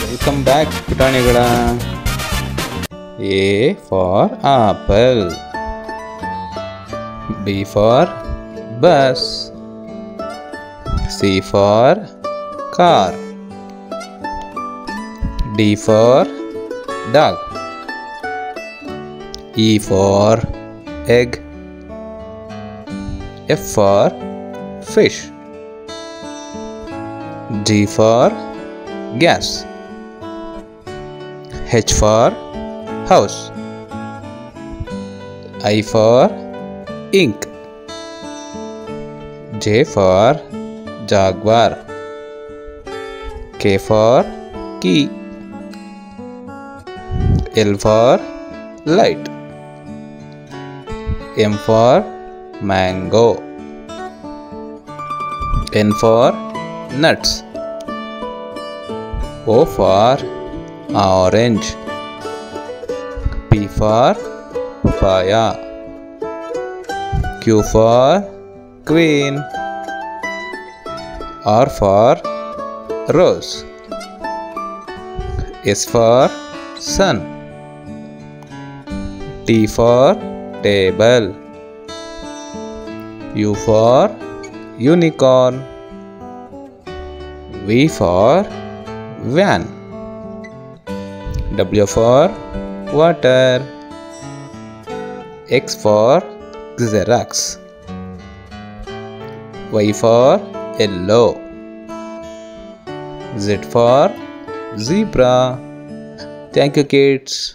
Welcome back, putaniಗಳ. A for apple. B for bus. C for car. D for dog. E for egg. F for fish. G for gas. H for house. I for ink. J for jaguar. K for key. L for light. M for mango. N for nuts. O for orange. P for papaya. Q for queen. R for rose. S for sun. T for table. U for unicorn. V for van. W for water. X for Xerox. Y for yellow. Z for zebra. Thank you, kids.